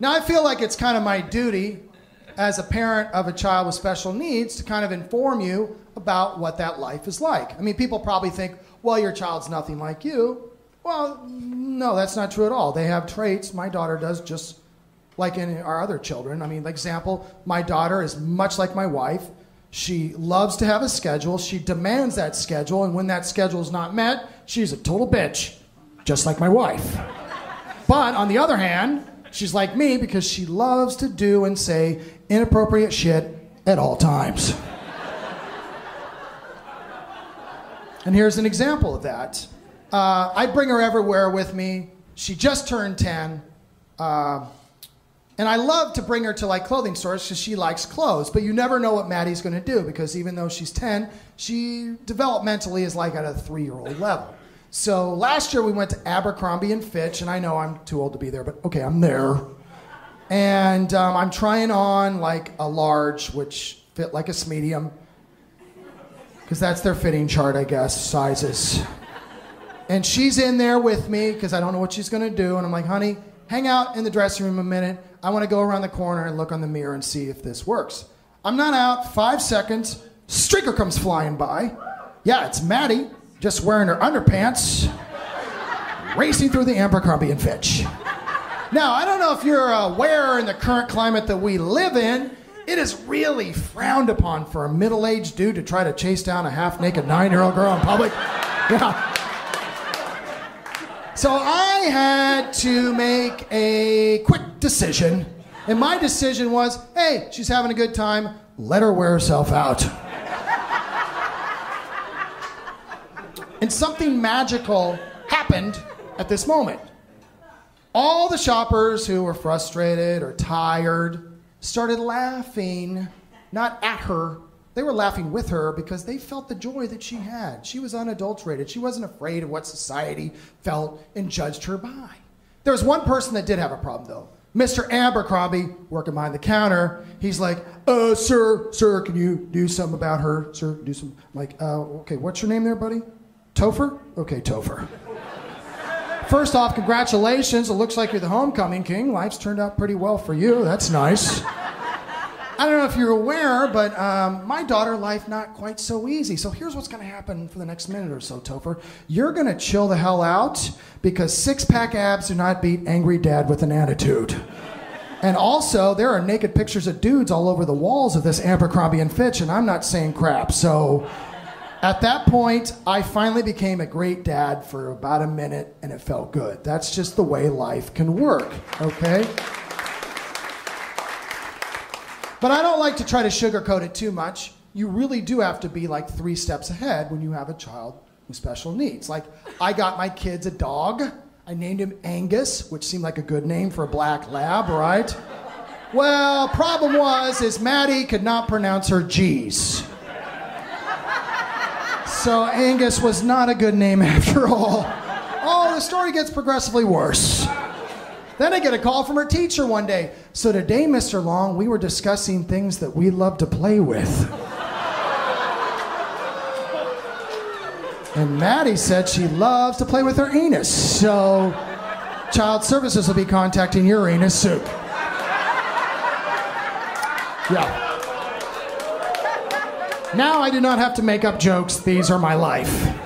Now, I feel like it's kind of my duty as a parent of a child with special needs to kind of inform you about what that life is like. I mean, people probably think, well, your child's nothing like you. Well, no, that's not true at all. They have traits. My daughter does, just like in our other children. I mean, like example, my daughter is much like my wife. She loves to have a schedule. She demands that schedule, and when that schedule is not met, she's a total bitch, just like my wife. But on the other hand, she's like me because she loves to do and say inappropriate shit at all times. And here's an example of that. I bring her everywhere with me. She just turned 10. And I love to bring her to like clothing stores because she likes clothes. But you never know what Maddie's going to do because even though she's 10, she developmentally is like at a 3-year-old level. So last year we went to Abercrombie and Fitch, and I know I'm too old to be there, but okay, I'm there. And I'm trying on like a large, which fit like a medium, because that's their fitting chart, I guess, sizes. And she's in there with me because I don't know what she's going to do. And I'm like, honey, hang out in the dressing room a minute. I want to go around the corner and look on the mirror and see if this works. I'm not out 5 seconds. Streaker comes flying by. Yeah, it's Maddie, just wearing her underpants, racing through the Abercrombie and Fitch. Now, I don't know if you're aware in the current climate that we live in, it is really frowned upon for a middle-aged dude to try to chase down a half-naked 9-year-old girl in public. Yeah. So I had to make a quick decision. And my decision was, hey, she's having a good time. Let her wear herself out. And something magical happened at this moment. All the shoppers who were frustrated or tired started laughing, not at her. They were laughing with her because they felt the joy that she had. She was unadulterated. She wasn't afraid of what society felt and judged her by. There was one person that did have a problem, though. Mr. Abercrombie, working behind the counter, he's like, sir, can you do something about her? Sir, do some. I'm like, okay, what's your name there, buddy? Topher? Okay, Topher. First off, congratulations. It looks like you're the homecoming king. Life's turned out pretty well for you. That's nice. I don't know if you're aware, but my daughter, life not quite so easy. So here's what's going to happen for the next minute or so, Topher. You're going to chill the hell out because six-pack abs do not beat angry dad with an attitude. And also, there are naked pictures of dudes all over the walls of this Abercrombie and Fitch, and I'm not saying crap. So at that point, I finally became a great dad for about a minute, and it felt good. That's just the way life can work, okay? But I don't like to try to sugarcoat it too much. You really do have to be like 3 steps ahead when you have a child with special needs. Like, I got my kids a dog. I named him Angus, which seemed like a good name for a black lab, right? Well, problem is Maddie could not pronounce her G's. So Angus was not a good name after all. Oh, the story gets progressively worse. Then I get a call from her teacher one day. So today, Mr. Long, we were discussing things that we love to play with. And Maddie said she loves to play with her anus. So Child Services will be contacting your anus soon. Yeah. Now I do not have to make up jokes. These are my life.